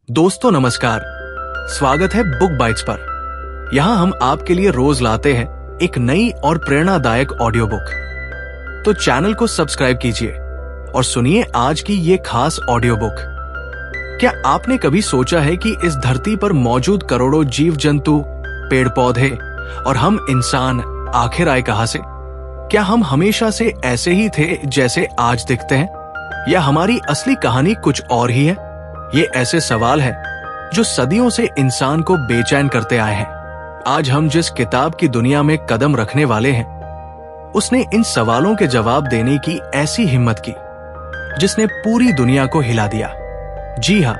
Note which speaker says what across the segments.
Speaker 1: दोस्तों नमस्कार, स्वागत है बुक बाइट्स पर। यहाँ हम आपके लिए रोज लाते हैं एक नई और प्रेरणादायक ऑडियो बुक। तो चैनल को सब्सक्राइब कीजिए और सुनिए आज की ये खास ऑडियो बुक। क्या आपने कभी सोचा है कि इस धरती पर मौजूद करोड़ों जीव जंतु, पेड़ पौधे और हम इंसान आखिर आए कहां से? क्या हम हमेशा से ऐसे ही थे जैसे आज दिखते हैं, या हमारी असली कहानी कुछ और ही है? ये ऐसे सवाल हैं जो सदियों से इंसान को बेचैन करते आए हैं। आज हम जिस किताब की दुनिया में कदम रखने वाले हैं, उसने इन सवालों के जवाब देने की ऐसी हिम्मत की जिसने पूरी दुनिया को हिला दिया। जी हाँ,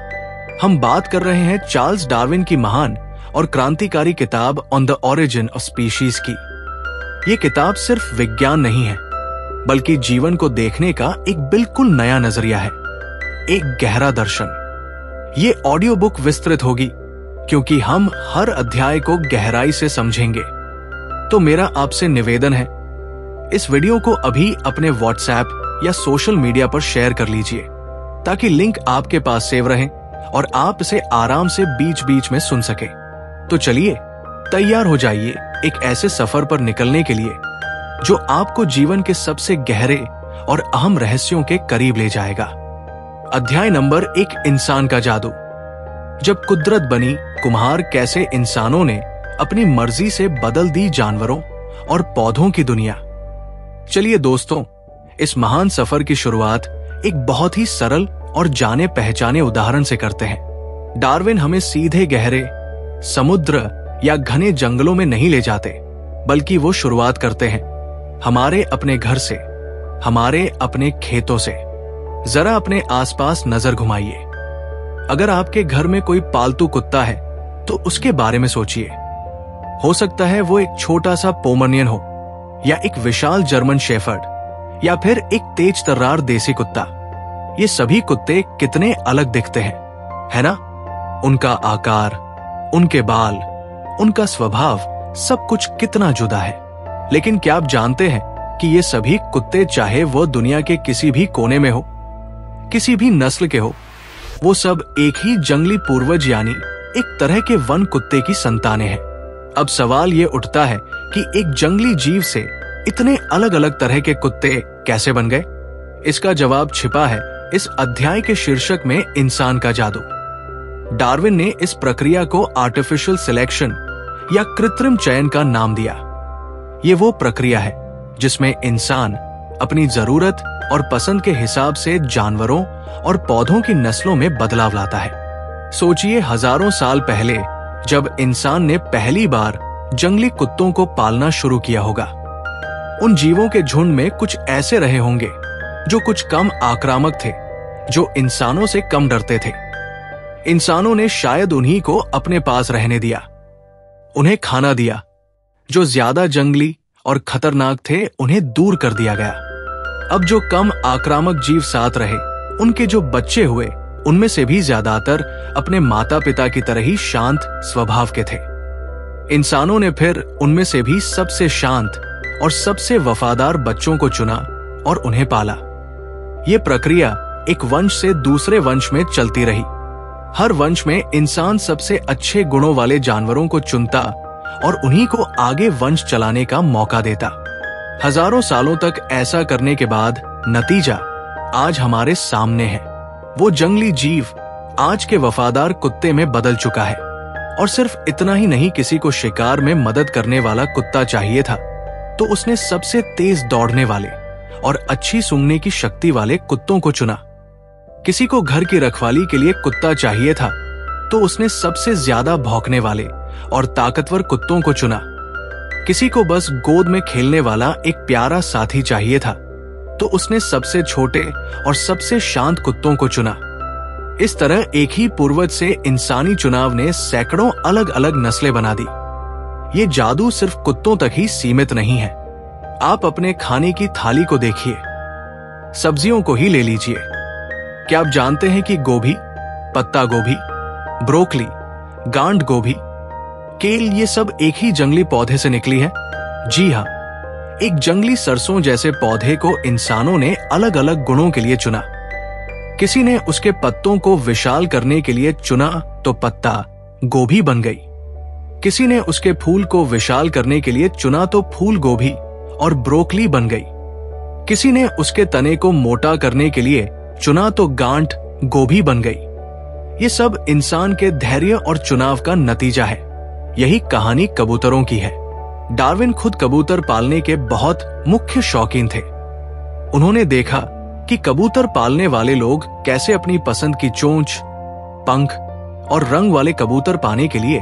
Speaker 1: हम बात कर रहे हैं चार्ल्स डार्विन की महान और क्रांतिकारी किताब on the origin of species की। ये किताब सिर्फ विज्ञान नहीं है, बल्कि जीवन को देखने का एक बिल्कुल नया नजरिया है, एक गहरा दर्शन। ये ऑडियो बुक विस्तृत होगी क्योंकि हम हर अध्याय को गहराई से समझेंगे। तो मेरा आपसे निवेदन है, इस वीडियो को अभी अपने व्हाट्सएप या सोशल मीडिया पर शेयर कर लीजिए ताकि लिंक आपके पास सेव रहे और आप इसे आराम से बीच बीच में सुन सके। तो चलिए तैयार हो जाइए एक ऐसे सफर पर निकलने के लिए जो आपको जीवन के सबसे गहरे और अहम रहस्यों के करीब ले जाएगा। अध्याय नंबर 1, इंसान का जादू। जब कुदरत बनी, कुम्हार कैसे इंसानों ने अपनी मर्जी से बदल दी जानवरों और पौधों की दुनिया। चलिए दोस्तों, इस महान सफर की शुरुआत एक बहुत ही सरल और जाने पहचाने उदाहरण से करते हैं। डार्विन हमें सीधे गहरे समुद्र या घने जंगलों में नहीं ले जाते, बल्कि वो शुरुआत करते हैं हमारे अपने घर से, हमारे अपने खेतों से। जरा अपने आसपास नजर घुमाइए। अगर आपके घर में कोई पालतू कुत्ता है तो उसके बारे में सोचिए। हो सकता है वो एक छोटा सा पोमरनियन हो, या एक विशाल जर्मन शेफर्ड, या फिर एक तेज तर्रार देसी कुत्ता। ये सभी कुत्ते कितने अलग दिखते हैं, है ना? उनका आकार, उनके बाल, उनका स्वभाव, सब कुछ कितना जुदा है। लेकिन क्या आप जानते हैं कि ये सभी कुत्ते, चाहे वो दुनिया के किसी भी कोने में हो, किसी भी नस्ल के हो, वो सब एक ही जंगली पूर्वज यानी एक तरह के वन कुत्ते की संतानें हैं। अब सवाल ये उठता है कि एक जंगली जीव से इतने अलग अलग तरह के कुत्ते कैसे बन गए? इसका जवाब छिपा है इस अध्याय के शीर्षक में, इंसान का जादू। डार्विन ने इस प्रक्रिया को आर्टिफिशियल सिलेक्शन या कृत्रिम चयन का नाम दिया। ये वो प्रक्रिया है जिसमें इंसान अपनी जरूरत और पसंद के हिसाब से जानवरों और पौधों की नस्लों में बदलाव लाता है। सोचिए, हजारों साल पहले जब इंसान ने पहली बार जंगली कुत्तों को पालना शुरू किया होगा, उन जीवों के झुंड में कुछ ऐसे रहे होंगे जो कुछ कम आक्रामक थे, जो इंसानों से कम डरते थे। इंसानों ने शायद उन्हीं को अपने पास रहने दिया, उन्हें खाना दिया। जो ज्यादा जंगली और खतरनाक थे, उन्हें दूर कर दिया गया। अब जो कम आक्रामक जीव साथ रहे, उनके जो बच्चे हुए, उनमें से भी ज्यादातर अपने माता पिता की तरह ही शांत स्वभाव के थे। इंसानों ने फिर उनमें से भी सबसे शांत और सबसे वफादार बच्चों को चुना और उन्हें पाला। ये प्रक्रिया एक वंश से दूसरे वंश में चलती रही। हर वंश में इंसान सबसे अच्छे गुणों वाले जानवरों को चुनता और उन्हीं को आगे वंश चलाने का मौका देता। हजारों सालों तक ऐसा करने के बाद नतीजा आज हमारे सामने है। वो जंगली जीव आज के वफादार कुत्ते में बदल चुका है। और सिर्फ इतना ही नहीं, किसी को शिकार में मदद करने वाला कुत्ता चाहिए था तो उसने सबसे तेज दौड़ने वाले और अच्छी सूंघने की शक्ति वाले कुत्तों को चुना। किसी को घर की रखवाली के लिए कुत्ता चाहिए था तो उसने सबसे ज्यादा भौंकने वाले और ताकतवर कुत्तों को चुना। किसी को बस गोद में खेलने वाला एक प्यारा साथी चाहिए था तो उसने सबसे छोटे और सबसे शांत कुत्तों को चुना। इस तरह एक ही पूर्वज से इंसानी चुनाव ने सैकड़ों अलग अलग नस्लें बना दी। ये जादू सिर्फ कुत्तों तक ही सीमित नहीं है। आप अपने खाने की थाली को देखिए, सब्जियों को ही ले लीजिए। क्या आप जानते हैं कि गोभी, पत्ता गोभी, ब्रोकली, गांठ गोभी, केल, ये सब एक ही जंगली पौधे से निकली है? जी हाँ, एक जंगली सरसों जैसे पौधे को इंसानों ने अलग अलग गुणों के लिए चुना। किसी ने उसके पत्तों को विशाल करने के लिए चुना तो पत्ता गोभी बन गई। किसी ने उसके फूल को विशाल करने के लिए चुना तो फूल गोभी और ब्रोकली बन गई। किसी ने उसके तने को मोटा करने के लिए चुना तो गांठ गोभी बन गई। ये सब इंसान के धैर्य और चुनाव का नतीजा है। यही कहानी कबूतरों की है। डार्विन खुद कबूतर पालने के बहुत मुख्य शौकीन थे। उन्होंने देखा कि कबूतर पालने वाले लोग कैसे अपनी पसंद की चोंच, पंख और रंग वाले कबूतर पाने के लिए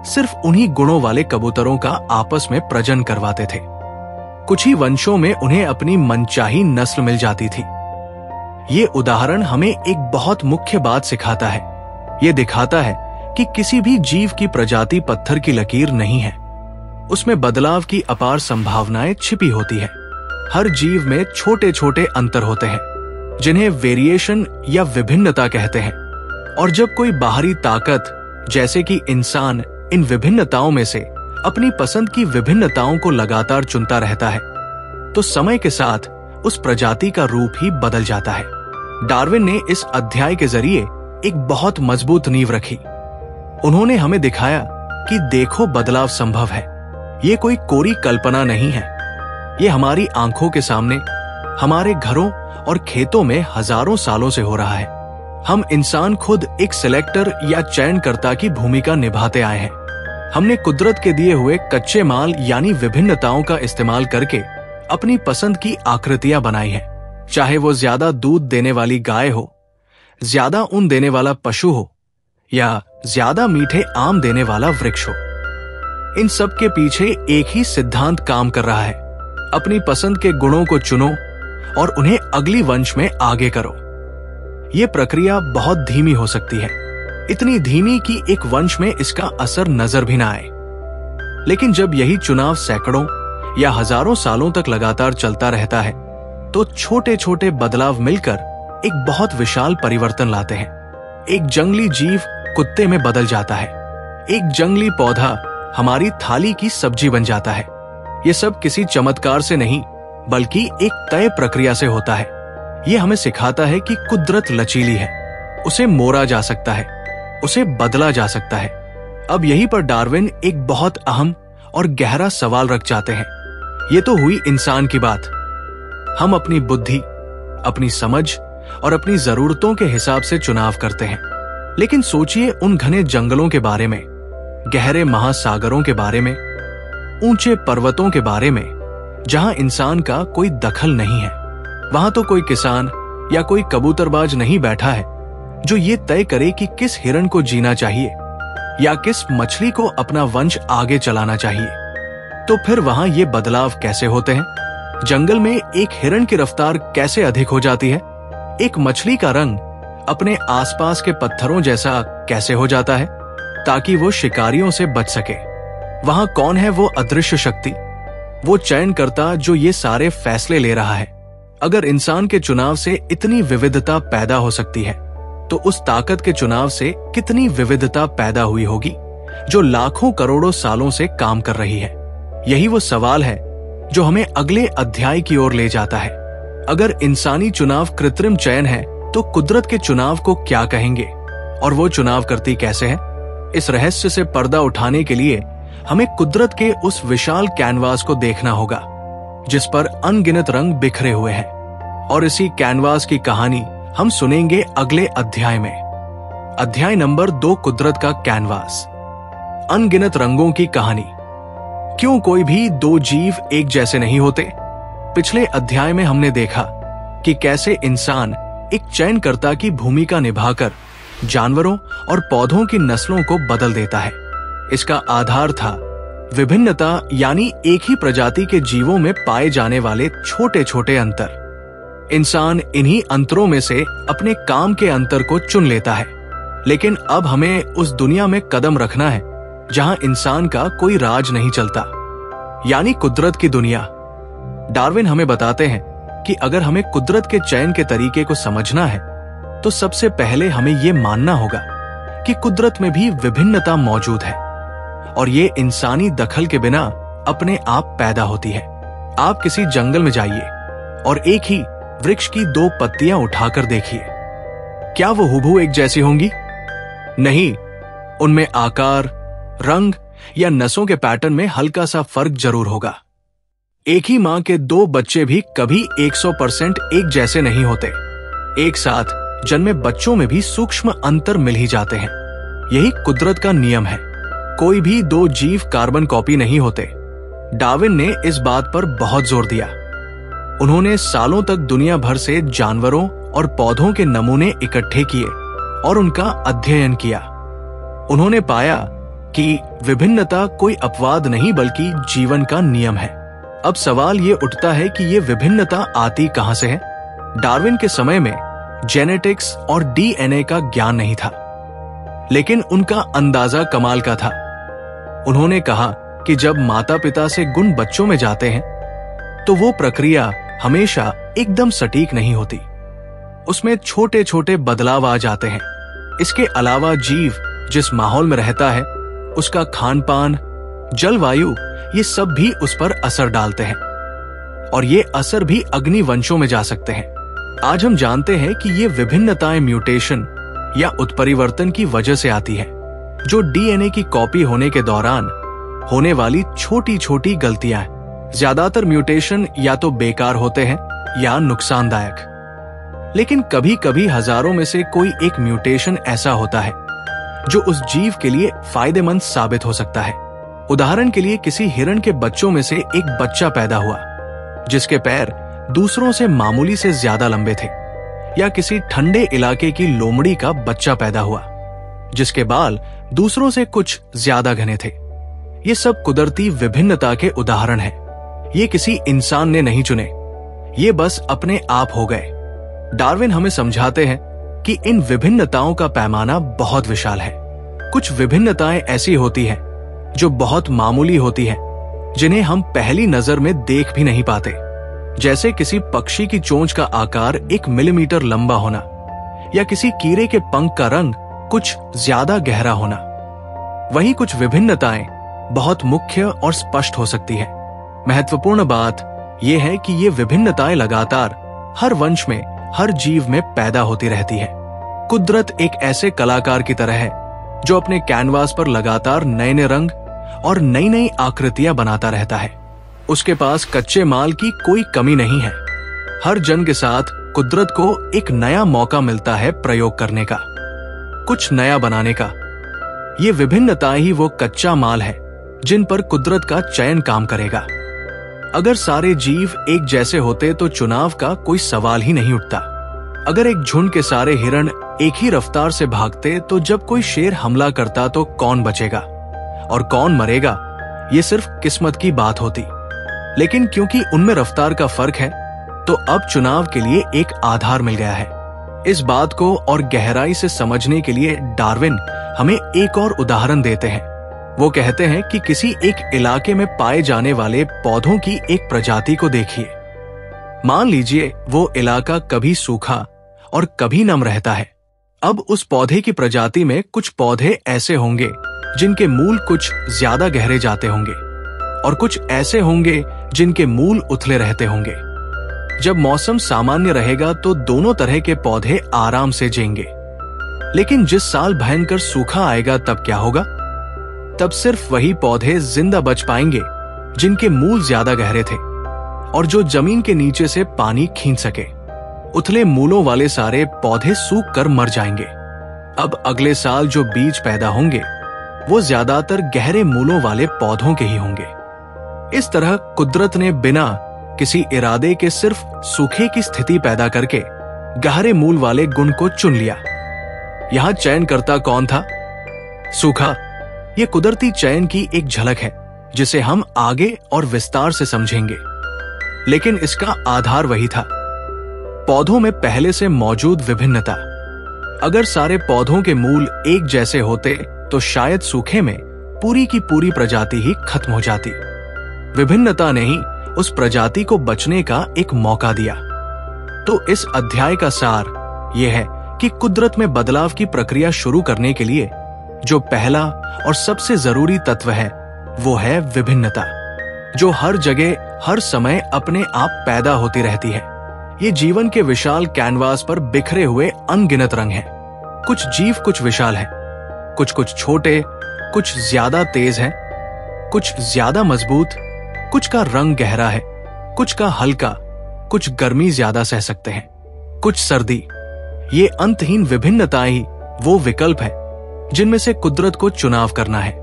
Speaker 1: सिर्फ उन्हीं गुणों वाले कबूतरों का आपस में प्रजनन करवाते थे। कुछ ही वंशों में उन्हें अपनी मनचाही नस्ल मिल जाती थी। ये उदाहरण हमें एक बहुत मुख्य बात सिखाता है। ये दिखाता है कि किसी भी जीव की प्रजाति पत्थर की लकीर नहीं है। उसमें बदलाव की अपार संभावनाएं छिपी होती है। हर जीव में छोटे छोटे अंतर होते हैं जिन्हें वेरिएशन या विभिन्नता कहते हैं। और जब कोई बाहरी ताकत जैसे कि इंसान इन विभिन्नताओं में से अपनी पसंद की विभिन्नताओं को लगातार चुनता रहता है तो समय के साथ उस प्रजाति का रूप ही बदल जाता है। डार्विन ने इस अध्याय के जरिए एक बहुत मजबूत नींव रखी। उन्होंने हमें दिखाया कि देखो बदलाव संभव है। ये कोई कोरी कल्पना नहीं है। ये हमारी आंखों के सामने, हमारे घरों और खेतों में हजारों सालों से हो रहा है। हम इंसान खुद एक सिलेक्टर या चयनकर्ता की भूमिका निभाते आए हैं। हमने कुदरत के दिए हुए कच्चे माल यानी विभिन्नताओं का इस्तेमाल करके अपनी पसंद की आकृतियां बनाई हैं। चाहे वो ज्यादा दूध देने वाली गाय हो, ज्यादा ऊन देने वाला पशु हो या ज्यादा मीठे आम देने वाला वृक्ष हो। इन सब के पीछे एक ही सिद्धांत काम कर रहा है। अपनी पसंद के गुणों को चुनो और उन्हें अगली वंश में आगे करो। ये प्रक्रिया बहुत धीमी हो सकती है, इतनी धीमी कि एक वंश में इसका असर नजर भी ना आए। लेकिन जब यही चुनाव सैकड़ों या हजारों सालों तक लगातार चलता रहता है तो छोटे छोटे बदलाव मिलकर एक बहुत विशाल परिवर्तन लाते हैं। एक जंगली जीव कुत्ते में बदल जाता है। एक जंगली पौधा हमारी थाली की सब्जी बन जाता है। ये सब किसी चमत्कार से नहीं बल्कि एक तय प्रक्रिया से होता है। ये हमें सिखाता है कि कुदरत लचीली है, उसे मोड़ा जा सकता है, उसे बदला जा सकता है। अब यहीं पर डार्विन एक बहुत अहम और गहरा सवाल रख जाते हैं। ये तो हुई इंसान की बात। हम अपनी बुद्धि, अपनी समझ और अपनी जरूरतों के हिसाब से चुनाव करते हैं। लेकिन सोचिए उन घने जंगलों के बारे में, गहरे महासागरों के बारे में, ऊंचे पर्वतों के बारे में, जहां इंसान का कोई दखल नहीं है। वहां तो कोई किसान या कोई कबूतरबाज नहीं बैठा है जो ये तय करे कि किस हिरण को जीना चाहिए या किस मछली को अपना वंश आगे चलाना चाहिए। तो फिर वहां ये बदलाव कैसे होते हैं? जंगल में एक हिरण की रफ्तार कैसे अधिक हो जाती है? एक मछली का रंग अपने आसपास के पत्थरों जैसा कैसे हो जाता है ताकि वो शिकारियों से बच सके? वहां कौन है वो अदृश्य शक्ति, वो चयनकर्ता जो ये सारे फैसले ले रहा है? अगर इंसान के चुनाव से इतनी विविधता पैदा हो सकती है तो उस ताकत के चुनाव से कितनी विविधता पैदा हुई होगी जो लाखों करोड़ों सालों से काम कर रही है। यही वो सवाल है जो हमें अगले अध्याय की ओर ले जाता है। अगर इंसानी चुनाव कृत्रिम चयन है तो कुदरत के चुनाव को क्या कहेंगे और वो चुनाव करती कैसे है? इस रहस्य से पर्दा उठाने के लिए हमें कुदरत के उस विशाल कैनवास को देखना होगा जिस पर अनगिनत रंग बिखरे हुए हैं। और इसी कैनवास की कहानी हम सुनेंगे अगले अध्याय में। अध्याय नंबर 2, कुदरत का कैनवास, अनगिनत रंगों की कहानी। क्यों कोई भी दो जीव एक जैसे नहीं होते? पिछले अध्याय में हमने देखा कि कैसे इंसान एक चयनकर्ता की भूमिका निभाकर जानवरों और पौधों की नस्लों को बदल देता है। इसका आधार था विभिन्नता, यानी एक ही प्रजाति के जीवों में पाए जाने वाले छोटे छोटे अंतर। इंसान इन्हीं अंतरों में से अपने काम के अंतर को चुन लेता है। लेकिन अब हमें उस दुनिया में कदम रखना है जहां इंसान का कोई राज नहीं चलता, यानी कुदरत की दुनिया। डार्विन हमें बताते हैं कि अगर हमें कुदरत के चयन के तरीके को समझना है तो सबसे पहले हमें ये मानना होगा कि कुदरत में भी विभिन्नता मौजूद है और ये इंसानी दखल के बिना अपने आप पैदा होती है। आप किसी जंगल में जाइए और एक ही वृक्ष की 2 पत्तियां उठाकर देखिए। क्या वो हुबहू एक जैसी होंगी? नहीं, उनमें आकार, रंग या नसों के पैटर्न में हल्का सा फर्क जरूर होगा। एक ही मां के दो बच्चे भी कभी 100% एक जैसे नहीं होते। एक साथ जन्मे बच्चों में भी सूक्ष्म अंतर मिल ही जाते हैं। यही कुदरत का नियम है। कोई भी दो जीव कार्बन कॉपी नहीं होते। डार्विन ने इस बात पर बहुत जोर दिया। उन्होंने सालों तक दुनिया भर से जानवरों और पौधों के नमूने इकट्ठे किए और उनका अध्ययन किया। उन्होंने पाया कि विभिन्नता कोई अपवाद नहीं बल्कि जीवन का नियम है। अब सवाल ये उठता है कि ये विभिन्नता आती कहां से है? डार्विन के समय में जेनेटिक्स और डीएनए का ज्ञान नहीं था, लेकिन उनका अंदाजा कमाल का था। उन्होंने कहा कि जब माता पिता से गुण बच्चों में जाते हैं तो वो प्रक्रिया हमेशा एकदम सटीक नहीं होती। उसमें छोटे छोटे बदलाव आ जाते हैं। इसके अलावा जीव जिस माहौल में रहता है, उसका खान पान, जलवायु, ये सब भी उस पर असर डालते हैं और ये असर भी अग्निवंशों में जा सकते हैं। आज हम जानते हैं कि ये विभिन्नताएं म्यूटेशन या उत्परिवर्तन की वजह से आती है, जो डीएनए की कॉपी होने के दौरान होने वाली छोटी छोटी गलतियां हैं। ज्यादातर म्यूटेशन या तो बेकार होते हैं या नुकसानदायक, लेकिन कभी कभी हजारों में से कोई एक म्यूटेशन ऐसा होता है जो उस जीव के लिए फायदेमंद साबित हो सकता है। उदाहरण के लिए किसी हिरण के बच्चों में से एक बच्चा पैदा हुआ जिसके पैर दूसरों से मामूली से ज्यादा लंबे थे, या किसी ठंडे इलाके की लोमड़ी का बच्चा पैदा हुआ जिसके बाल दूसरों से कुछ ज्यादा घने थे। ये सब कुदरती विभिन्नता के उदाहरण हैं। ये किसी इंसान ने नहीं चुने, ये बस अपने आप हो गए। डार्विन हमें समझाते हैं कि इन विभिन्नताओं का पैमाना बहुत विशाल है। कुछ विभिन्नताएं ऐसी होती हैं जो बहुत मामूली होती हैं, जिन्हें हम पहली नजर में देख भी नहीं पाते, जैसे किसी पक्षी की चोंच का आकार 1 मिलीमीटर लंबा होना या किसी कीड़े के पंख का रंग कुछ ज्यादा गहरा होना। वहीं कुछ विभिन्नताएं बहुत मुख्य और स्पष्ट हो सकती है। महत्वपूर्ण बात यह है कि ये विभिन्नताएं लगातार हर वंश में, हर जीव में पैदा होती रहती है। कुदरत एक ऐसे कलाकार की तरह है जो अपने कैनवास पर लगातार नए नए रंग और नई नई आकृतियां बनाता रहता है। उसके पास कच्चे माल की कोई कमी नहीं है। हर जन्म के साथ कुदरत को एक नया मौका मिलता है प्रयोग करने का, कुछ नया बनाने का। ये विभिन्नताएं ही वो कच्चा माल है जिन पर कुदरत का चयन काम करेगा। अगर सारे जीव एक जैसे होते तो चुनाव का कोई सवाल ही नहीं उठता। अगर एक झुंड के सारे हिरण एक ही रफ्तार से भागते तो जब कोई शेर हमला करता तो कौन बचेगा और कौन मरेगा, ये सिर्फ किस्मत की बात होती। लेकिन क्योंकि उनमें रफ्तार का फर्क है तो अब चुनाव के लिए एक आधार मिल गया है। इस बात को और गहराई से समझने के लिए डार्विन हमें एक और उदाहरण देते हैं। वो कहते हैं कि किसी एक इलाके में पाए जाने वाले पौधों की एक प्रजाति को देखिए। मान लीजिए वो इलाका कभी सूखा और कभी नम रहता है। अब उस पौधे की प्रजाति में कुछ पौधे ऐसे होंगे जिनके मूल कुछ ज्यादा गहरे जाते होंगे और कुछ ऐसे होंगे जिनके मूल उथले रहते होंगे। जब मौसम सामान्य रहेगा तो दोनों तरह के पौधे आराम से जिएंगे, लेकिन जिस साल भयंकर सूखा आएगा तब क्या होगा? तब सिर्फ वही पौधे जिंदा बच पाएंगे जिनके मूल ज्यादा गहरे थे और जो जमीन के नीचे से पानी खींच सके। उथले मूलों वाले सारे पौधे सूख कर मर जाएंगे। अब अगले साल जो बीज पैदा होंगे वो ज्यादातर गहरे मूलों वाले पौधों के ही होंगे। इस तरह कुदरत ने बिना किसी इरादे के सिर्फ सूखे की स्थिति पैदा करके गहरे मूल वाले गुण को चुन लिया। यहां चयनकर्ता कौन था? सूखा। यह कुदरती चयन की एक झलक है जिसे हम आगे और विस्तार से समझेंगे, लेकिन इसका आधार वही था, पौधों में पहले से मौजूद विभिन्नता। अगर सारे पौधों के मूल एक जैसे होते तो शायद सूखे में पूरी की पूरी प्रजाति ही खत्म हो जाती। विभिन्नता ने ही उस प्रजाति को बचने का एक मौका दिया। तो इस अध्याय का सार यह है कि कुदरत में बदलाव की प्रक्रिया शुरू करने के लिए जो पहला और सबसे जरूरी तत्व है वो है विभिन्नता, जो हर जगह हर समय अपने आप पैदा होती रहती है। ये जीवन के विशाल कैनवास पर बिखरे हुए अनगिनत रंग हैं। कुछ जीव कुछ विशाल हैं, कुछ कुछ छोटे, कुछ ज्यादा तेज हैं, कुछ ज्यादा मजबूत, कुछ का रंग गहरा है, कुछ का हल्का, कुछ गर्मी ज्यादा सह सकते हैं, कुछ सर्दी। ये अंतहीन विभिन्नताएं ही वो विकल्प है जिनमें से कुदरत को चुनाव करना है।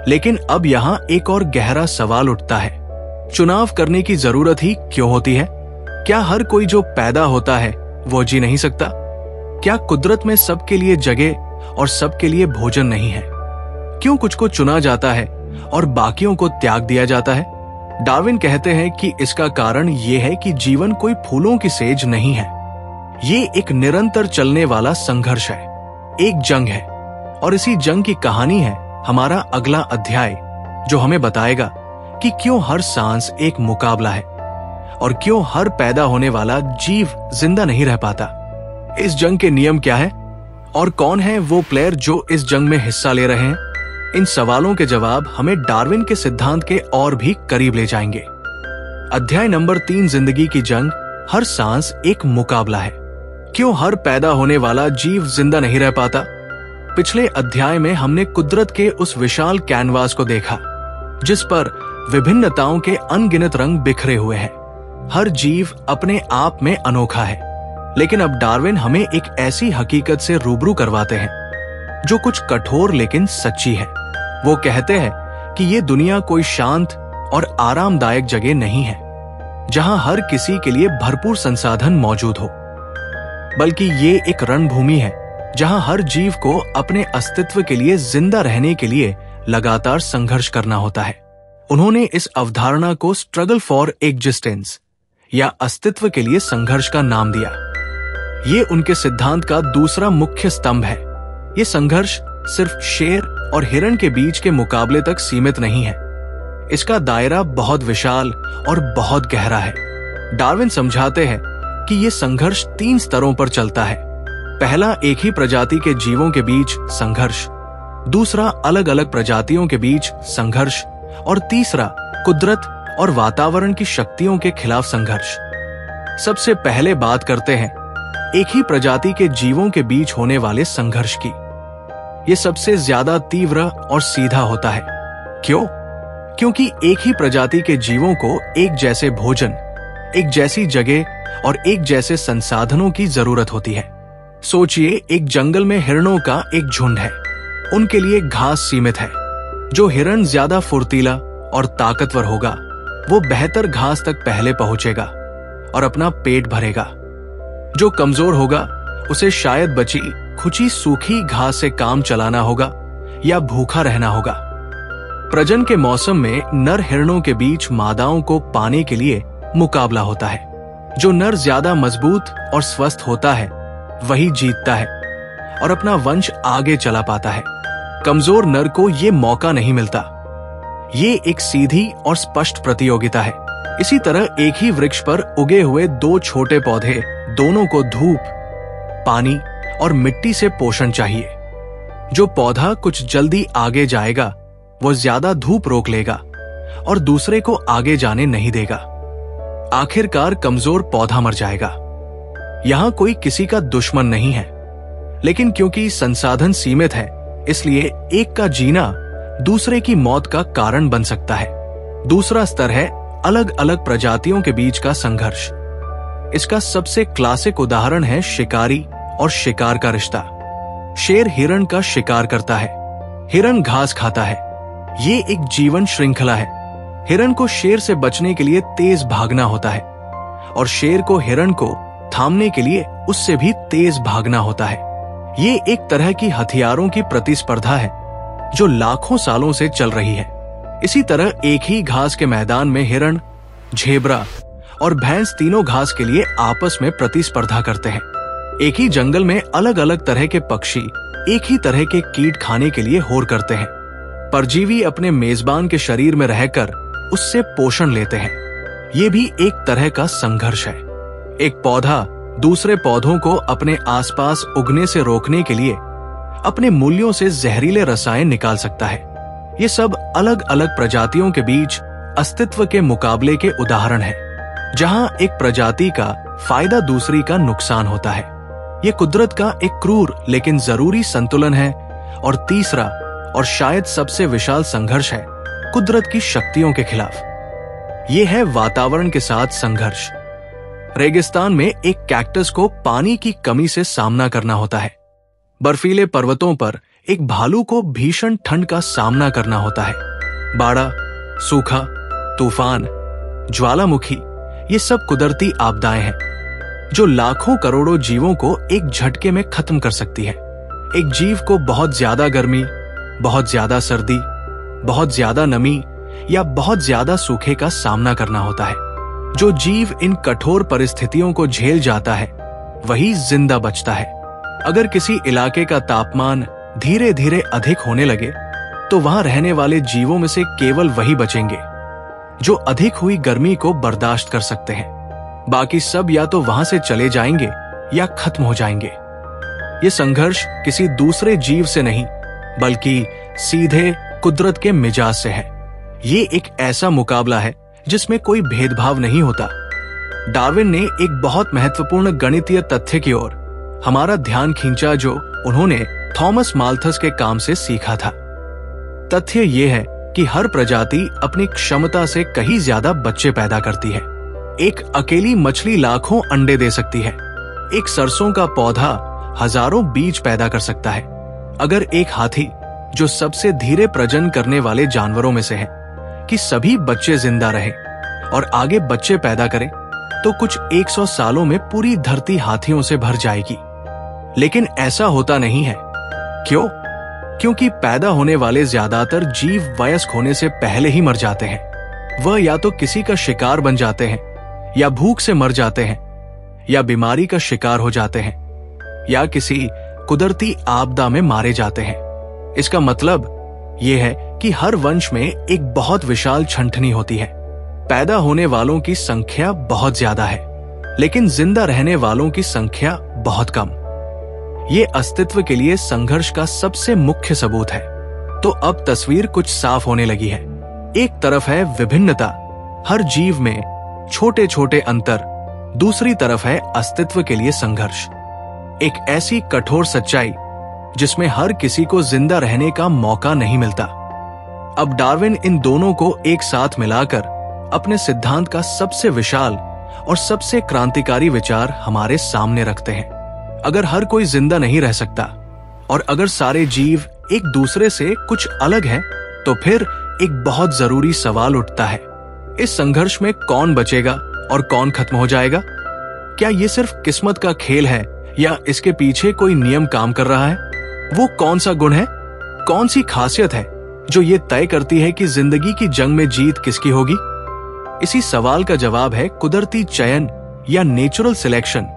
Speaker 1: लेकिन अब यहां एक और गहरा सवाल उठता है, चुनाव करने की जरूरत ही क्यों होती है? क्या हर कोई जो पैदा होता है वो जी नहीं सकता? क्या कुदरत में सबके लिए जगह और सबके लिए भोजन नहीं है? क्यों कुछ को चुना जाता है और बाकियों को त्याग दिया जाता है? डार्विन कहते हैं कि इसका कारण ये है कि जीवन कोई फूलों की सेज नहीं है। ये एक निरंतर चलने वाला संघर्ष है, एक जंग है। और इसी जंग की कहानी है हमारा अगला अध्याय, जो हमें बताएगा कि क्यों हर सांस एक मुकाबला है और क्यों हर पैदा होने वाला जीव जिंदा नहीं रह पाता। इस जंग के नियम क्या है और कौन है वो प्लेयर जो इस जंग में हिस्सा ले रहे हैं? इन सवालों के जवाब हमें डार्विन के सिद्धांत के और भी करीब ले जाएंगे। अध्याय नंबर 3, जिंदगी की जंग, हर सांस एक मुकाबला है। क्यों हर पैदा होने वाला जीव जिंदा नहीं रह पाता? पिछले अध्याय में हमने कुदरत के उस विशाल कैनवास को देखा जिस पर विभिन्नताओं के अनगिनत रंग बिखरे हुए हैं। हर जीव अपने आप में अनोखा है। लेकिन अब डार्विन हमें एक ऐसी हकीकत से रूबरू करवाते हैं जो कुछ कठोर लेकिन सच्ची है। वो कहते हैं कि ये दुनिया कोई शांत और आरामदायक जगह नहीं है जहां हर किसी के लिए भरपूर संसाधन मौजूद हो, बल्कि ये एक रणभूमि है जहां हर जीव को अपने अस्तित्व के लिए, जिंदा रहने के लिए लगातार संघर्ष करना होता है। उन्होंने इस अवधारणा को स्ट्रगल फॉर एग्जिस्टेंस या अस्तित्व के लिए संघर्ष का नाम दिया। ये उनके सिद्धांत का दूसरा मुख्य स्तंभ है। ये संघर्ष सिर्फ शेर और हिरण के बीच के मुकाबले तक सीमित नहीं है। इसका दायरा बहुत विशाल और बहुत गहरा है। डार्विन समझाते हैं कि ये संघर्ष 3 स्तरों पर चलता है। पहला, एक ही प्रजाति के जीवों के बीच संघर्ष। दूसरा, अलग अलग प्रजातियों के बीच संघर्ष। और तीसरा, कुदरत और वातावरण की शक्तियों के खिलाफ संघर्ष। सबसे पहले बात करते हैं एक ही प्रजाति के जीवों के बीच होने वाले संघर्ष की। यह सबसे ज्यादा तीव्र और सीधा होता है। क्यों? क्योंकि एक ही प्रजाति के जीवों को एक जैसे भोजन, एक जैसी जगह और एक जैसे संसाधनों की जरूरत होती है। सोचिए, एक जंगल में हिरणों का एक झुंड है। उनके लिए घास सीमित है। जो हिरण ज्यादा फुर्तीला और ताकतवर होगा वो बेहतर घास तक पहले पहुंचेगा और अपना पेट भरेगा। जो कमजोर होगा उसे शायद बची खुची सूखी घास से काम चलाना होगा या भूखा रहना होगा। प्रजनन के मौसम में नर हिरणों के बीच मादाओं को पाने के लिए मुकाबला होता है। जो नर ज्यादा मजबूत और स्वस्थ होता है वही जीतता है और अपना वंश आगे चला पाता है। कमजोर नर को ये मौका नहीं मिलता। ये एक सीधी और स्पष्ट प्रतियोगिता है। इसी तरह एक ही वृक्ष पर उगे हुए 2 छोटे पौधे, दोनों को धूप, पानी और मिट्टी से पोषण चाहिए। जो पौधा कुछ जल्दी आगे जाएगा वो ज्यादा धूप रोक लेगा और दूसरे को आगे जाने नहीं देगा। आखिरकार कमजोर पौधा मर जाएगा। यहां कोई किसी का दुश्मन नहीं है, लेकिन क्योंकि संसाधन सीमित है इसलिए एक का जीना दूसरे की मौत का कारण बन सकता है। दूसरा स्तर है अलग अलग प्रजातियों के बीच का संघर्ष। इसका सबसे क्लासिक उदाहरण है शिकारी और शिकार का रिश्ता। शेर हिरण का शिकार करता है, हिरण घास खाता है। ये एक जीवन श्रृंखला है। हिरण को शेर से बचने के लिए तेज भागना होता है और शेर को हिरण को थामने के लिए उससे भी तेज भागना होता है। ये एक तरह की हथियारों की प्रतिस्पर्धा है जो लाखों सालों से चल रही है। इसी तरह एक ही घास के मैदान में हिरण, झेब्रा और भैंस तीनों घास के लिए आपस में प्रतिस्पर्धा करते हैं। एक ही जंगल में अलग अलग तरह के पक्षी एक ही तरह के कीट खाने के लिए होड़ करते हैं। परजीवी अपने मेजबान के शरीर में रहकर उससे पोषण लेते हैं। ये भी एक तरह का संघर्ष है। एक पौधा दूसरे पौधों को अपने आसपास उगने से रोकने के लिए अपने मूल्यों से जहरीले रसायन निकाल सकता है। ये सब अलग अलग प्रजातियों के बीच अस्तित्व के मुकाबले के उदाहरण हैं, जहां एक प्रजाति का फायदा दूसरी का नुकसान होता है। ये कुदरत का एक क्रूर लेकिन जरूरी संतुलन है। और तीसरा और शायद सबसे विशाल संघर्ष है कुदरत की शक्तियों के खिलाफ। ये है वातावरण के साथ संघर्ष। रेगिस्तान में एक कैक्टस को पानी की कमी से सामना करना होता है। बर्फीले पर्वतों पर एक भालू को भीषण ठंड का सामना करना होता है। बाढ़, सूखा, तूफान, ज्वालामुखी, ये सब कुदरती आपदाएं हैं जो लाखों करोड़ों जीवों को एक झटके में खत्म कर सकती है। एक जीव को बहुत ज्यादा गर्मी, बहुत ज्यादा सर्दी, बहुत ज्यादा नमी या बहुत ज्यादा सूखे का सामना करना होता है। जो जीव इन कठोर परिस्थितियों को झेल जाता है वही जिंदा बचता है। अगर किसी इलाके का तापमान धीरे धीरे अधिक होने लगे तो वहां रहने वाले जीवों में से केवल वही बचेंगे जो अधिक हुई गर्मी को बर्दाश्त कर सकते हैं। बाकी सब या तो वहां से चले जाएंगे या खत्म हो जाएंगे। ये संघर्ष किसी दूसरे जीव से नहीं बल्कि सीधे कुदरत के मिजाज से है। ये एक ऐसा मुकाबला है जिसमें कोई भेदभाव नहीं होता। डार्विन ने एक बहुत महत्वपूर्ण गणितीय तथ्य की ओर हमारा ध्यान खींचा जो उन्होंने थॉमस माल्थस के काम से सीखा था। तथ्य ये है कि हर प्रजाति अपनी क्षमता से कहीं ज्यादा बच्चे पैदा करती है। एक अकेली मछली लाखों अंडे दे सकती है। एक सरसों का पौधा हजारों बीज पैदा कर सकता है। अगर एक हाथी, जो सबसे धीरे प्रजनन करने वाले जानवरों में से है, कि सभी बच्चे जिंदा रहे और आगे बच्चे पैदा करें तो कुछ 100 सालों में पूरी धरती हाथियों से भर जाएगी। लेकिन ऐसा होता नहीं है। क्यों? क्योंकि पैदा होने वाले ज्यादातर जीव वयस्क होने से पहले ही मर जाते हैं। वह या तो किसी का शिकार बन जाते हैं, या भूख से मर जाते हैं, या बीमारी का शिकार हो जाते हैं, या किसी कुदरती आपदा में मारे जाते हैं। इसका मतलब यह है कि हर वंश में एक बहुत विशाल छंटनी होती है। पैदा होने वालों की संख्या बहुत ज्यादा है, लेकिन जिंदा रहने वालों की संख्या बहुत कम। ये अस्तित्व के लिए संघर्ष का सबसे मुख्य सबूत है। तो अब तस्वीर कुछ साफ होने लगी है। एक तरफ है विभिन्नता, हर जीव में छोटे छोटे अंतर, दूसरी तरफ है अस्तित्व के लिए संघर्ष। एक ऐसी कठोर सच्चाई जिसमें हर किसी को जिंदा रहने का मौका नहीं मिलता। अब डार्विन इन दोनों को एक साथ मिलाकर अपने सिद्धांत का सबसे विशाल और सबसे क्रांतिकारी विचार हमारे सामने रखते हैं। अगर हर कोई जिंदा नहीं रह सकता और अगर सारे जीव एक दूसरे से कुछ अलग हैं, तो फिर एक बहुत जरूरी सवाल उठता है। इस संघर्ष में कौन बचेगा और कौन खत्म हो जाएगा? क्या ये सिर्फ किस्मत का खेल है या इसके पीछे कोई नियम काम कर रहा है? वो कौन सा गुण है, कौन सी खासियत है जो ये तय करती है कि जिंदगी की जंग में जीत किसकी होगी? इसी सवाल का जवाब है कुदरती चयन या नेचुरल सिलेक्शन,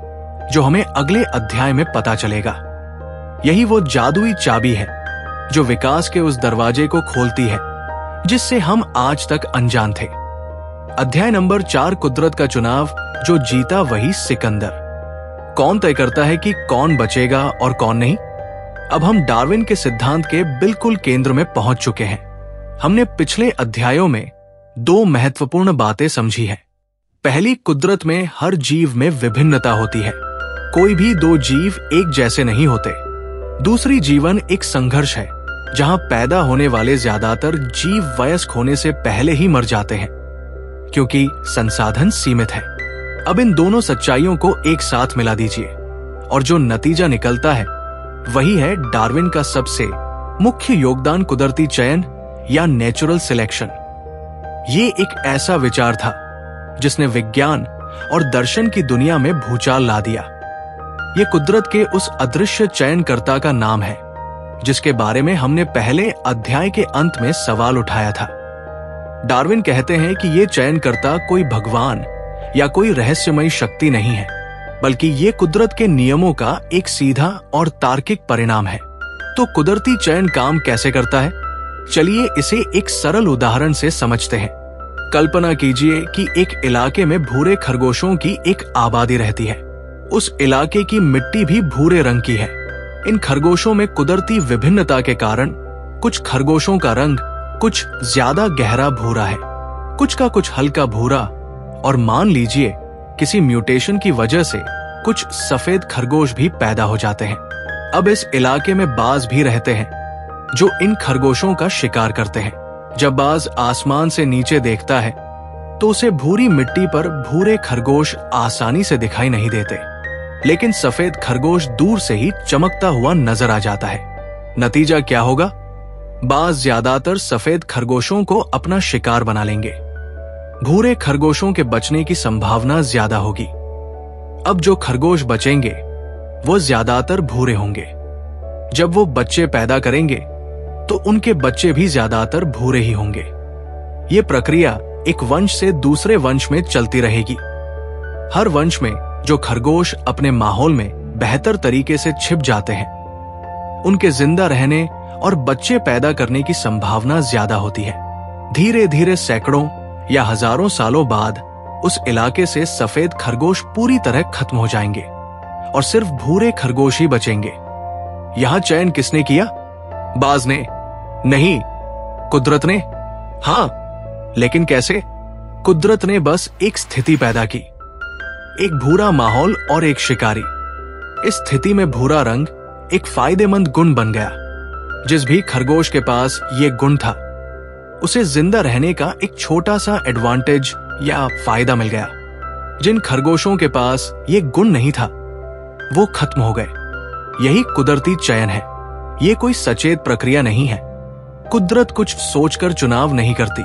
Speaker 1: जो हमें अगले अध्याय में पता चलेगा। यही वो जादुई चाबी है जो विकास के उस दरवाजे को खोलती है जिससे हम आज तक अनजान थे। अध्याय नंबर 4, कुदरत का चुनाव, जो जीता वही सिकंदर। कौन तय करता है कि कौन बचेगा और कौन नहीं? अब हम डार्विन के सिद्धांत के बिल्कुल केंद्र में पहुंच चुके हैं। हमने पिछले अध्यायों में 2 महत्वपूर्ण बातें समझी हैं। पहली, कुदरत में हर जीव में विभिन्नता होती है। कोई भी 2 जीव एक जैसे नहीं होते। दूसरी, जीवन एक संघर्ष है जहां पैदा होने वाले ज्यादातर जीव वयस्क होने से पहले ही मर जाते हैं क्योंकि संसाधन सीमित है। अब इन दोनों सच्चाइयों को एक साथ मिला दीजिए और जो नतीजा निकलता है वही है डार्विन का सबसे मुख्य योगदान, कुदरती चयन या नेचुरल सिलेक्शन। ये एक ऐसा विचार था जिसने विज्ञान और दर्शन की दुनिया में भूचाल ला दिया। ये कुदरत के उस अदृश्य चयनकर्ता का नाम है जिसके बारे में हमने पहले अध्याय के अंत में सवाल उठाया था। डार्विन कहते हैं कि ये चयनकर्ता कोई भगवान या कोई रहस्यमयी शक्ति नहीं है, बल्कि ये कुदरत के नियमों का एक सीधा और तार्किक परिणाम है। तो कुदरती चयन काम कैसे करता है? चलिए इसे एक सरल उदाहरण से समझते हैं। कल्पना कीजिए कि एक इलाके में भूरे खरगोशों की एक आबादी रहती है। उस इलाके की मिट्टी भी भूरे रंग की है। इन खरगोशों में कुदरती विभिन्नता के कारण कुछ खरगोशों का रंग कुछ ज्यादा गहरा भूरा है, कुछ का कुछ हल्का भूरा, और मान लीजिए किसी म्यूटेशन की वजह से कुछ सफेद खरगोश भी पैदा हो जाते हैं। अब इस इलाके में बाज भी रहते हैं जो इन खरगोशों का शिकार करते हैं। जब बाज आसमान से नीचे देखता है तो उसे भूरी मिट्टी पर भूरे खरगोश आसानी से दिखाई नहीं देते, लेकिन सफेद खरगोश दूर से ही चमकता हुआ नजर आ जाता है। नतीजा क्या होगा? बाज ज्यादातर सफेद खरगोशों को अपना शिकार बना लेंगे। भूरे खरगोशों के बचने की संभावना ज्यादा होगी। अब जो खरगोश बचेंगे वो ज्यादातर भूरे होंगे। जब वो बच्चे पैदा करेंगे तो उनके बच्चे भी ज्यादातर भूरे ही होंगे। ये प्रक्रिया एक वंश से दूसरे वंश में चलती रहेगी। हर वंश में जो खरगोश अपने माहौल में बेहतर तरीके से छिप जाते हैं, उनके जिंदा रहने और बच्चे पैदा करने की संभावना ज्यादा होती है। धीरे धीरे सैकड़ों या हजारों सालों बाद उस इलाके से सफेद खरगोश पूरी तरह खत्म हो जाएंगे और सिर्फ भूरे खरगोश ही बचेंगे। यहां चयन किसने किया? बाज ने? नहीं, कुदरत ने। हां, लेकिन कैसे? कुदरत ने बस एक स्थिति पैदा की, एक भूरा माहौल और एक शिकारी। इस स्थिति में भूरा रंग एक फायदेमंद गुण बन गया। जिस भी खरगोश के पास ये गुण था, उसे जिंदा रहने का एक छोटा सा एडवांटेज या फायदा मिल गया। जिन खरगोशों के पास ये गुण नहीं था, वो खत्म हो गए। यही कुदरती चयन है। ये कोई सचेत प्रक्रिया नहीं है। कुदरत कुछ सोचकर चुनाव नहीं करती।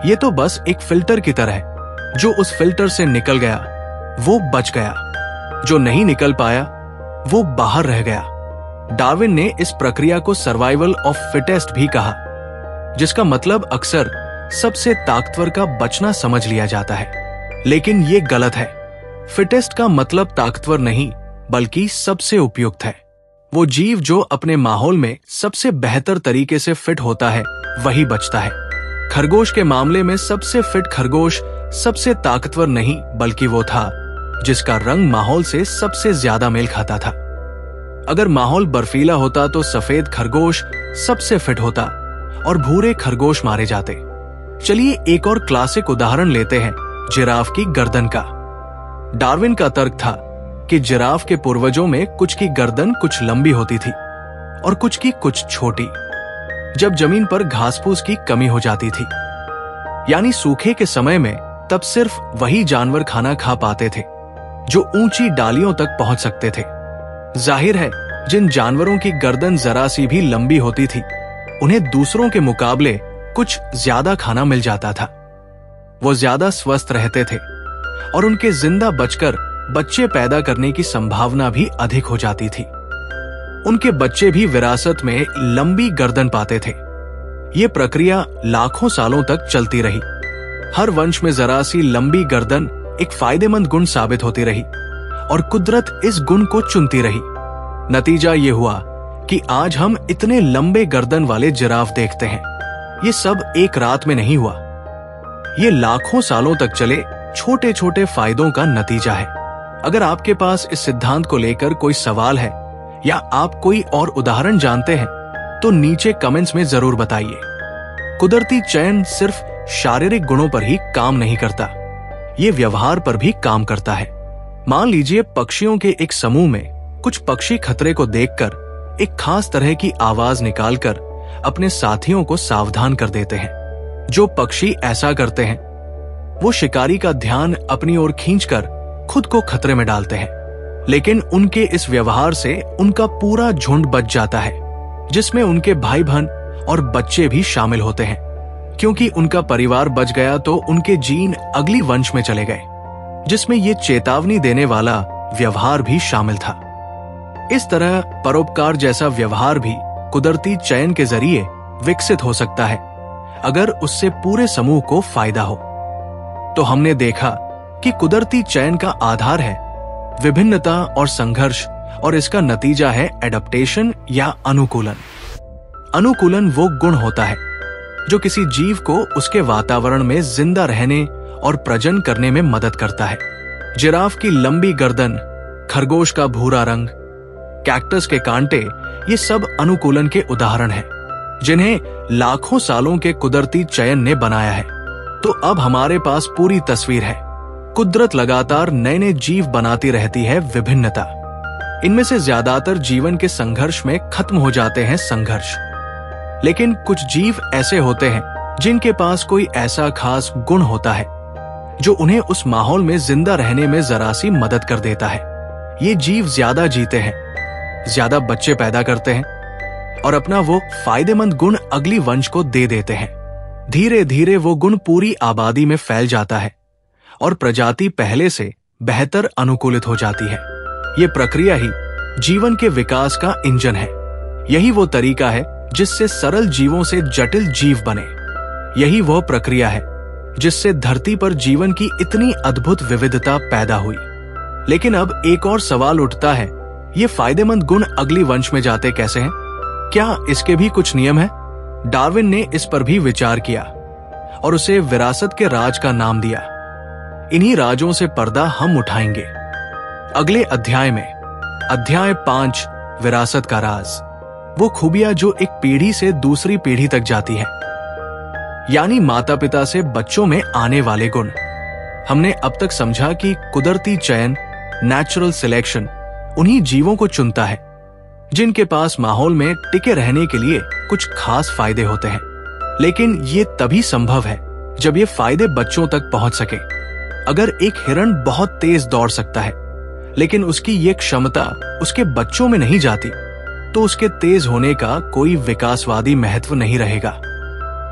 Speaker 1: ये तो बस एक फिल्टर की तरह है। जो उस फिल्टर से निकल गया वो बच गया, जो नहीं निकल पाया वो बाहर रह गया। डार्विन ने इस प्रक्रिया को सर्वाइवल ऑफ फिटेस्ट भी कहा, जिसका मतलब अक्सर सबसे ताकतवर का बचना समझ लिया जाता है। लेकिन ये गलत है। फिटेस्ट का मतलब ताकतवर नहीं, बल्कि सबसे उपयुक्त है। वो जीव जो अपने माहौल में सबसे बेहतर तरीके से फिट होता है, वही बचता है। खरगोश के मामले में सबसे फिट खरगोश सबसे ताकतवर नहीं, बल्कि वो था जिसका रंग माहौल से सबसे ज्यादा मेल खाता था। अगर माहौल बर्फीला होता तो सफेद खरगोश सबसे फिट होता और भूरे खरगोश मारे जाते। चलिए एक और क्लासिक उदाहरण लेते हैं, जिराफ की गर्दन का। डार्विन का तर्क था कि जिराफ के पूर्वजों में कुछ की गर्दन कुछ लंबी होती थी और कुछ की कुछ छोटी, जब जमीन पर घास फूस की कमी हो जाती थी, यानी सूखे के समय में, तब सिर्फ वही जानवर खाना खा पाते थे जो ऊंची डालियों तक पहुंच सकते थे। जाहिर है, जिन जानवरों की गर्दन जरा सी भी लंबी होती थी, उन्हें दूसरों के मुकाबले कुछ ज्यादा खाना मिल जाता था। वो ज्यादा स्वस्थ रहते थे और उनके जिंदा बचकर बच्चे पैदा करने की संभावना भी अधिक हो जाती थी। उनके बच्चे भी विरासत में लंबी गर्दन पाते थे। ये प्रक्रिया लाखों सालों तक चलती रही। हर वंश में जरा सी लंबी गर्दन एक फायदेमंद गुण साबित होती रही और कुदरत इस गुण को चुनती रही। नतीजा ये हुआ कि आज हम इतने लंबे गर्दन वाले जिराफ देखते हैं। ये सब एक रात में नहीं हुआ। ये लाखों सालों तक चले छोटे छोटे फायदों का नतीजा है। अगर आपके पास इस सिद्धांत को लेकर कोई सवाल है या आप कोई और उदाहरण जानते हैं तो नीचे कमेंट्स में जरूर बताइए। कुदरती चयन सिर्फ शारीरिक गुणों पर ही काम नहीं करता, ये व्यवहार पर भी काम करता है। मान लीजिए पक्षियों के एक समूह में कुछ पक्षी खतरे को देखकर एक खास तरह की आवाज निकालकर अपने साथियों को सावधान कर देते हैं। जो पक्षी ऐसा करते हैं वो शिकारी का ध्यान अपनी ओर खींचकर खुद को खतरे में डालते हैं, लेकिन उनके इस व्यवहार से उनका पूरा झुंड बच जाता है, जिसमें उनके भाई बहन और बच्चे भी शामिल होते हैं। क्योंकि उनका परिवार बच गया तो उनके जीन अगली वंश में चले गए, जिसमें ये चेतावनी देने वाला व्यवहार भी शामिल था। इस तरह परोपकार जैसा व्यवहार भी कुदरती चयन के जरिए विकसित हो सकता है, अगर उससे पूरे समूह को फायदा हो। तो हमने देखा कि कुदरती चयन का आधार है विभिन्नता और संघर्ष, और इसका नतीजा है एडप्टेशन या अनुकूलन। अनुकूलन वो गुण होता है जो किसी जीव को उसके वातावरण में जिंदा रहने और प्रजनन करने में मदद करता है। जिराफ की लंबी गर्दन, खरगोश का भूरा रंग, कैक्टस के कांटे, ये सब अनुकूलन के उदाहरण हैं, जिन्हें लाखों सालों के कुदरती चयन ने बनाया है। तो अब हमारे पास पूरी तस्वीर है। कुदरत लगातार नए नए जीव बनाती रहती है विभिन्नता। इनमें से ज्यादातर जीवन के संघर्ष में खत्म हो जाते हैं संघर्ष। लेकिन कुछ जीव ऐसे होते हैं जिनके पास कोई ऐसा खास गुण होता है जो उन्हें उस माहौल में जिंदा रहने में जरा सी मदद कर देता है। ये जीव ज्यादा जीते हैं, ज्यादा बच्चे पैदा करते हैं और अपना वो फायदेमंद गुण अगली वंश को दे देते हैं। धीरे धीरे वो गुण पूरी आबादी में फैल जाता है और प्रजाति पहले से बेहतर अनुकूलित हो जाती है। ये प्रक्रिया ही जीवन के विकास का इंजन है। यही वो तरीका है जिससे सरल जीवों से जटिल जीव बने। यही वह प्रक्रिया है जिससे धरती पर जीवन की इतनी अद्भुत विविधता पैदा हुई। लेकिन अब एक और सवाल उठता है, ये फायदेमंद गुण अगली वंश में जाते कैसे हैं? क्या इसके भी कुछ नियम है? डार्विन ने इस पर भी विचार किया और उसे विरासत के राज का नाम दिया। इन्हीं राजों से पर्दा हम उठाएंगे अगले अध्याय में। अध्याय 5, विरासत का राज। वो खूबियां जो एक पीढ़ी से दूसरी पीढ़ी तक जाती है, यानी माता पिता से बच्चों में आने वाले गुण। हमने अब तक समझा कि कुदरती चयन, नेचुरल सिलेक्शन, उन्हीं जीवों को चुनता है जिनके पास माहौल में टिके रहने के लिए कुछ खास फायदे होते हैं। लेकिन ये तभी संभव है जब ये फायदे बच्चों तक पहुंच सके। अगर एक हिरण बहुत तेज दौड़ सकता है लेकिन उसकी ये क्षमता उसके बच्चों में नहीं जाती, तो उसके तेज होने का कोई विकासवादी महत्व नहीं रहेगा।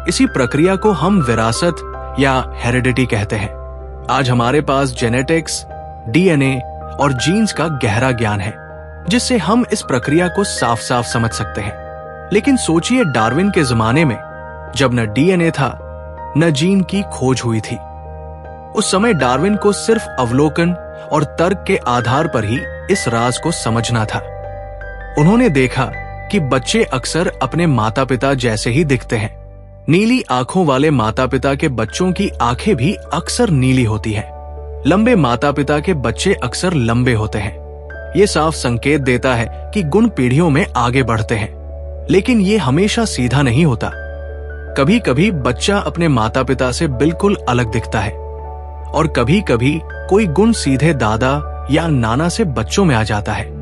Speaker 1: इसी प्रक्रिया को हम विरासत या हेरिडिटी कहते हैं। आज हमारे पास जेनेटिक्स, डीएनए और जीन्स का गहरा ज्ञान है जिससे हम इस प्रक्रिया को साफ साफ समझ सकते हैं। लेकिन सोचिए डार्विन के जमाने में, जब न डीएनए था न जीन की खोज हुई थी। उस समय डार्विन को सिर्फ अवलोकन और तर्क के आधार पर ही इस राज को समझना था। उन्होंने देखा कि बच्चे अक्सर अपने माता पिता जैसे ही दिखते हैं। नीली आंखों वाले माता पिता के बच्चों की आंखें भी अक्सर नीली होती हैं। लंबे माता पिता के बच्चे अक्सर लंबे होते हैं। ये साफ संकेत देता है कि गुण पीढ़ियों में आगे बढ़ते हैं। लेकिन ये हमेशा सीधा नहीं होता। कभी कभी बच्चा अपने माता पिता से बिल्कुल अलग दिखता है और कभी कभी कोई गुण सीधे दादा या नाना से बच्चों में आ जाता है।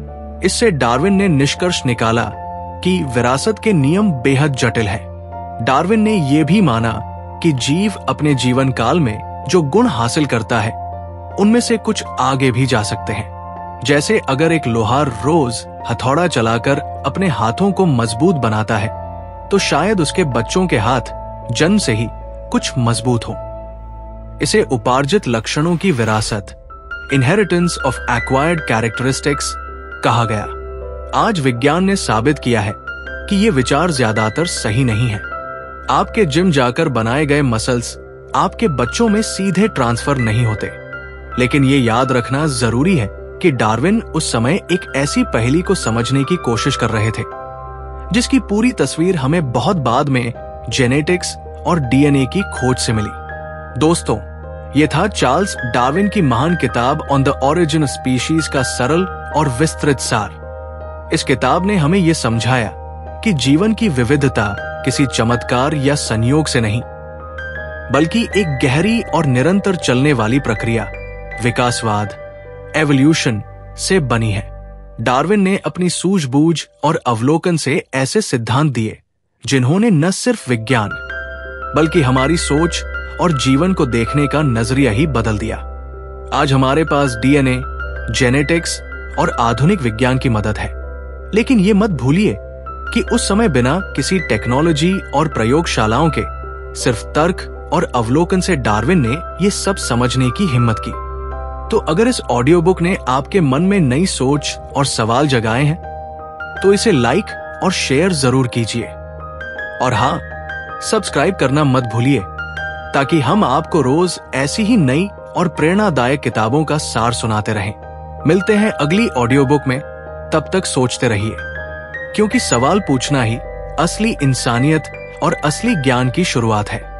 Speaker 1: इससे डार्विन ने निष्कर्ष निकाला कि विरासत के नियम बेहद जटिल हैं। डार्विन ने यह भी माना कि जीव अपने जीवन काल में जो गुण हासिल करता है उनमें से कुछ आगे भी जा सकते हैं। जैसे अगर एक लोहार रोज हथौड़ा चलाकर अपने हाथों को मजबूत बनाता है, तो शायद उसके बच्चों के हाथ जन्म से ही कुछ मजबूत हो। इसे उपार्जित लक्षणों की विरासत, इनहेरिटेंस ऑफ एक्वायर्ड कैरेक्टरिस्टिक्स कहा गया। आज विज्ञान ने साबित किया है कि ये विचार ज्यादातर सही नहीं है। आपके जिम जाकर बनाए गए मसल्स आपके बच्चों में सीधे ट्रांसफर नहीं होते। लेकिन ये याद रखना जरूरी है कि डार्विन उस समय एक ऐसी पहेली को समझने की कोशिश कर रहे थे जिसकी पूरी तस्वीर हमें बहुत बाद में जेनेटिक्स और डीएनए की खोज से मिली। दोस्तों, ये था चार्ल्स डार्विन की महान किताब on the origin of species का सरल और विस्तृत सार। इस किताब ने हमें यह समझाया कि जीवन की विविधता किसी चमत्कार या संयोग से नहीं, बल्कि एक गहरी और निरंतर चलने वाली प्रक्रिया, विकासवाद, एवोल्यूशन से बनी है। डार्विन ने अपनी सूझबूझ और अवलोकन से ऐसे सिद्धांत दिए जिन्होंने न सिर्फ विज्ञान बल्कि हमारी सोच और जीवन को देखने का नजरिया ही बदल दिया। आज हमारे पास डीएनए, जेनेटिक्स और आधुनिक विज्ञान की मदद है। लेकिन ये मत भूलिए कि उस समय बिना किसी टेक्नोलॉजी और प्रयोगशालाओं के सिर्फ तर्क और अवलोकन से डार्विन ने ये सब समझने की हिम्मत की। तो अगर इस ऑडियो बुक ने आपके मन में नई सोच और सवाल जगाए हैं, तो इसे लाइक और शेयर जरूर कीजिए। और हाँ, सब्सक्राइब करना मत भूलिए ताकि हम आपको रोज ऐसी ही नई और प्रेरणादायक किताबों का सार सुनाते रहें। मिलते हैं अगली ऑडियो बुक में। तब तक सोचते रहिए, क्योंकि सवाल पूछना ही असली इंसानियत और असली ज्ञान की शुरुआत है।